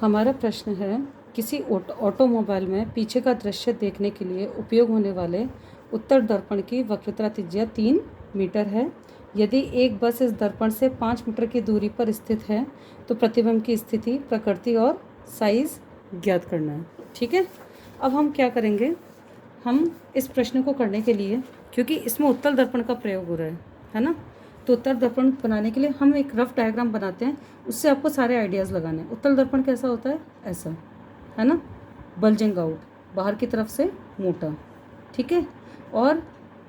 हमारा प्रश्न है, किसी ऑटोमोबाइल में पीछे का दृश्य देखने के लिए उपयोग होने वाले उत्तर दर्पण की वक्रता त्रिज्या 3 मीटर है। यदि एक बस इस दर्पण से 5 मीटर की दूरी पर स्थित है तो प्रतिबिंब की स्थिति, प्रकृति और साइज ज्ञात करना है। ठीक है, अब हम क्या करेंगे, हम इस प्रश्न को करने के लिए, क्योंकि इसमें उत्तल दर्पण का प्रयोग हो रहा है ना, तो उत्तल दर्पण बनाने के लिए हम एक रफ डायग्राम बनाते हैं, उससे आपको सारे आइडियाज़ लगाने हैं। उत्तल दर्पण कैसा होता है, ऐसा है ना, बल्जिंग आउट, बाहर की तरफ से मोटा। ठीक है, और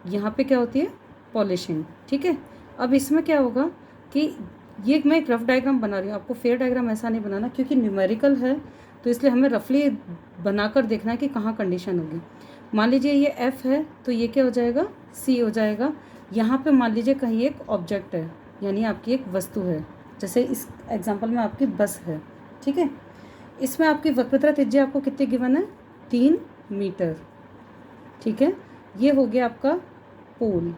यहाँ पे क्या होती है, पॉलिशिंग। ठीक है, अब इसमें क्या होगा कि ये मैं एक रफ डायग्राम बना रही हूँ, आपको फेयर डायग्राम ऐसा नहीं बनाना, क्योंकि न्यूमेरिकल है तो इसलिए हमें रफली बनाकर देखना है कि कहाँ कंडीशन होगी। मान लीजिए ये F है तो ये क्या हो जाएगा, C हो जाएगा। यहाँ पे मान लीजिए कहीं एक ऑब्जेक्ट है, यानी आपकी एक वस्तु है, जैसे इस एग्जांपल में आपकी बस है। ठीक है, इसमें आपकी वक्रता त्रिज्या आपको कितनी गिवन है, 3 मीटर। ठीक है, ये हो गया आपका पोल,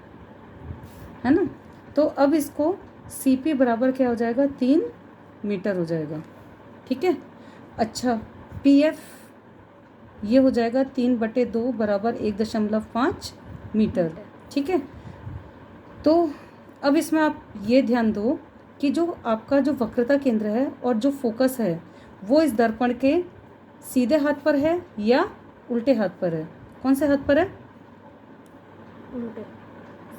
है ना। तो अब इसको CP बराबर क्या हो जाएगा, 3 मीटर हो जाएगा। ठीक है, अच्छा PF ये हो जाएगा 3/2 बराबर 1.5 मीटर। ठीक है, तो अब इसमें आप ये ध्यान दो कि जो आपका जो वक्रता केंद्र है और जो फोकस है वो इस दर्पण के सीधे हाथ पर है या उल्टे हाथ पर है, कौन से हाथ पर है, उल्टे,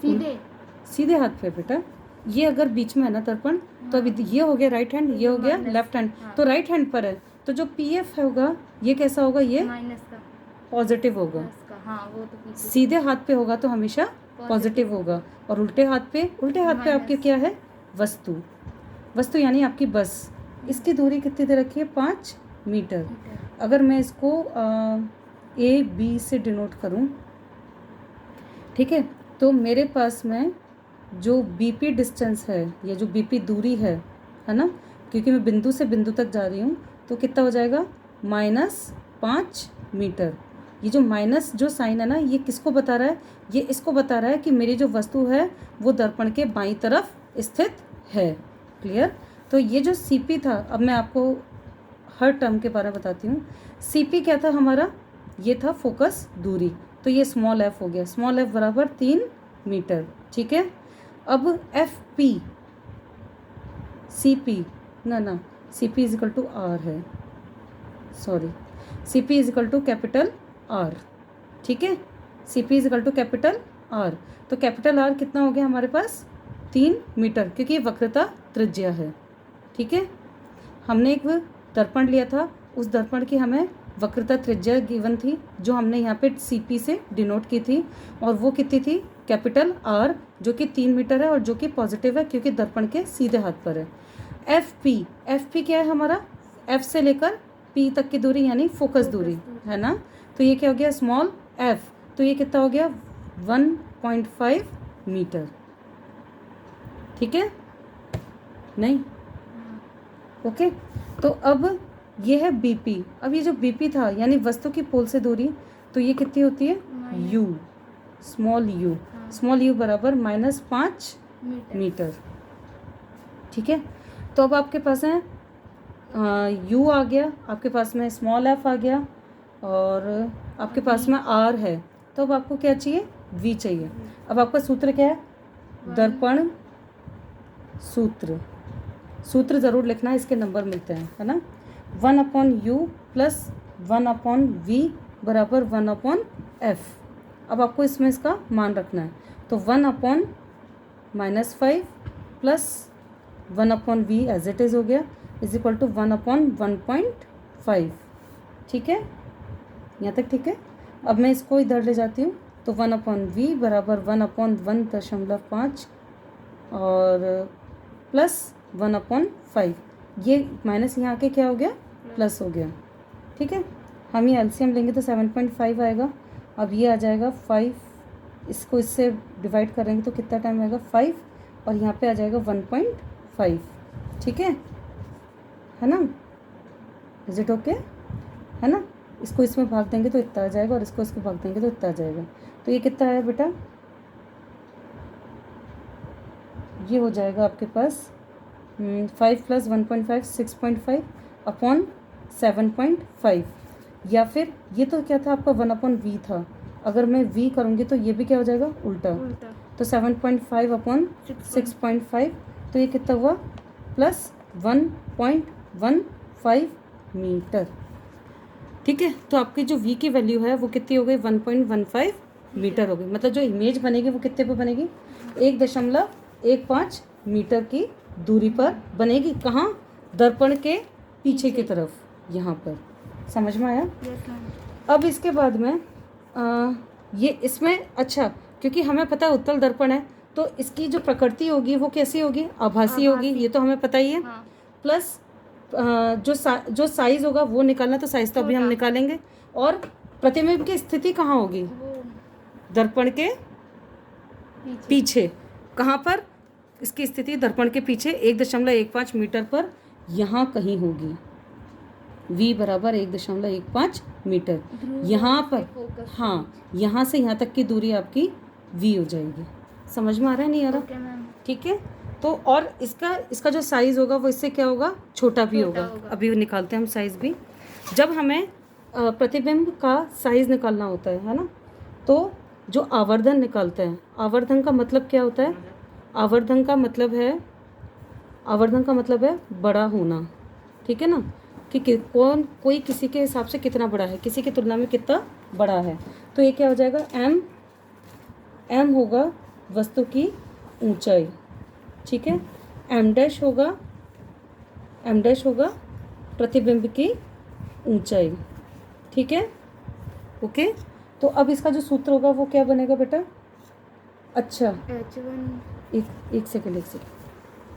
सीधे सीधे हाथ पे बेटा। ये अगर बीच में है ना दर्पण, तो अभी ये हो गया राइट हैंड, ये हो गया लेफ्ट हैंड, तो राइट हैंड पर है, तो जो PF होगा ये कैसा होगा, ये माइनस का, पॉजिटिव होगा। हाँ वो तो पीछे। सीधे हाथ पे होगा तो हमेशा पॉजिटिव होगा, और उल्टे हाथ पे आपके क्या है, वस्तु यानी आपकी बस। इसकी दूरी कितनी दे रखी है, 5 मीटर। अगर मैं इसको AB से डिनोट करूं, ठीक है, तो मेरे पास में जो BP डिस्टेंस है, या जो BP दूरी है ना, क्योंकि मैं बिंदु से बिंदु तक जा रही हूँ, तो कितना हो जाएगा, -5 मीटर। ये जो माइनस जो साइन है ना, ये किसको बता रहा है, ये इसको बता रहा है कि मेरी जो वस्तु है वो दर्पण के बाईं तरफ स्थित है। क्लियर। तो ये जो CP था, अब मैं आपको हर टर्म के बारे में बताती हूँ। CP क्या था हमारा, ये था फोकस दूरी, तो ये स्मॉल f हो गया, स्मॉल f बराबर 3 मीटर। ठीक है, अब FP CP ना CP is equal to R है, sorry, CP is equal to capital R। ठीक है, CP is equal to capital R, तो कैपिटल R कितना हो गया हमारे पास, 3 मीटर, क्योंकि ये वक्रता त्रिज्या है। ठीक है, हमने एक दर्पण लिया था, उस दर्पण की हमें वक्रता त्रिज्या गिवन थी, जो हमने यहाँ पे CP से डिनोट की थी, और वो कितनी थी, कैपिटल R, जो कि 3 मीटर है और जो कि पॉजिटिव है क्योंकि दर्पण के सीधे हाथ पर है। FP क्या है हमारा, F से लेकर P तक की दूरी यानी फोकस दूरी है ना, तो ये क्या हो गया, स्मॉल f, तो ये कितना हो गया, 1.5 मीटर। ठीक है, नहीं, ओके। तो अब ये है BP। अब ये जो BP था यानी वस्तु की पोल से दूरी, तो ये कितनी होती है, U, स्मॉल u बराबर -5 मीटर। ठीक है, तो अब आपके पास है U आ गया, आपके पास में स्मॉल f आ गया, और आपके पास में R है, तो अब आपको क्या चाहिए, V चाहिए। अब आपका सूत्र क्या है, दर्पण सूत्र ज़रूर लिखना है, इसके नंबर मिलते हैं, है ना। 1/U प्लस 1/V बराबर 1/F। अब आपको इसमें इसका मान रखना है, तो 1/-5 plus 1/V as it is हो गया, इज इक्वल टू 1/1.5। ठीक है, यहाँ तक ठीक है। अब मैं इसको इधर ले जाती हूँ, तो 1/V बराबर 1/1.5 और प्लस 1/5, ये माइनस यहाँ के क्या हो गया, प्लस हो गया। ठीक है, हम ये LCM लेंगे तो 7.5 आएगा। अब ये आ जाएगा 5, इसको इससे डिवाइड करेंगे तो कितना टाइम आएगा, 5, और यहाँ पे आ जाएगा 1.5। ठीक है ना, इज इट ओके, है ना। इसको इसमें भाग देंगे तो इतना आ जाएगा, और इसको भाग देंगे तो इतना आ जाएगा, तो ये कितना है बेटा, ये हो जाएगा आपके पास 5 + 1.5 6.5 अपॉन 7.5, या फिर ये तो क्या था आपका 1/v था, अगर मैं v करूँगी तो ये भी क्या हो जाएगा उल्टा, उल्टा तो 7.5/6.5, तो ये कितना हुआ प्लस 1.15 मीटर। ठीक है, तो आपकी जो v की वैल्यू है वो कितनी हो गई 1.15 मीटर हो गई। मतलब जो इमेज बनेगी वो कितने पे बनेगी 1.15 मीटर की दूरी पर बनेगी। कहाँ, दर्पण के पीछे की तरफ, यहाँ पर। समझ में आया? Yes ma'am. अब इसके बाद में ये इसमें अच्छा, क्योंकि हमें पता है उत्तल दर्पण है तो इसकी जो प्रकृति होगी वो कैसी होगी, आभासी होगी, ये तो हमें पता ही है। हाँ। प्लस जो साइज होगा वो निकालना, तो साइज तो अभी हम छोटा। निकालेंगे। और प्रतिबिंब की स्थिति कहाँ होगी, वो दर्पण के पीछे। पीछे। कहाँ पर इसकी स्थिति, दर्पण के पीछे 1.15 मीटर पर यहाँ कहीं होगी। v बराबर 1.15 मीटर, ध्रुव यहाँ से पर, focus हाँ, यहाँ से यहाँ तक की दूरी आपकी v हो जाएगी। समझ में आ रहा है नहीं आ रहा? Okay ma'am. ठीक है, तो और इसका जो साइज होगा वो इससे क्या होगा, छोटा भी छोटा होगा। अभी निकालते हैं हम साइज भी। जब हमें प्रतिबिंब का साइज निकालना होता है ना, तो जो आवर्धन निकालते हैं, आवर्धन का मतलब क्या होता है, आवर्धन का मतलब है बड़ा होना। ठीक है ना, कि कोई किसी के हिसाब से कितना बड़ा है, किसी की तुलना में कितना बड़ा है। तो ये क्या हो जाएगा, m होगा वस्तु की ऊंचाई। ठीक है, m डैश होगा प्रतिबिंब की ऊंचाई। ठीक है, ओके। तो अब इसका जो सूत्र होगा वो क्या बनेगा बेटा, अच्छा H1 एक सेकेंड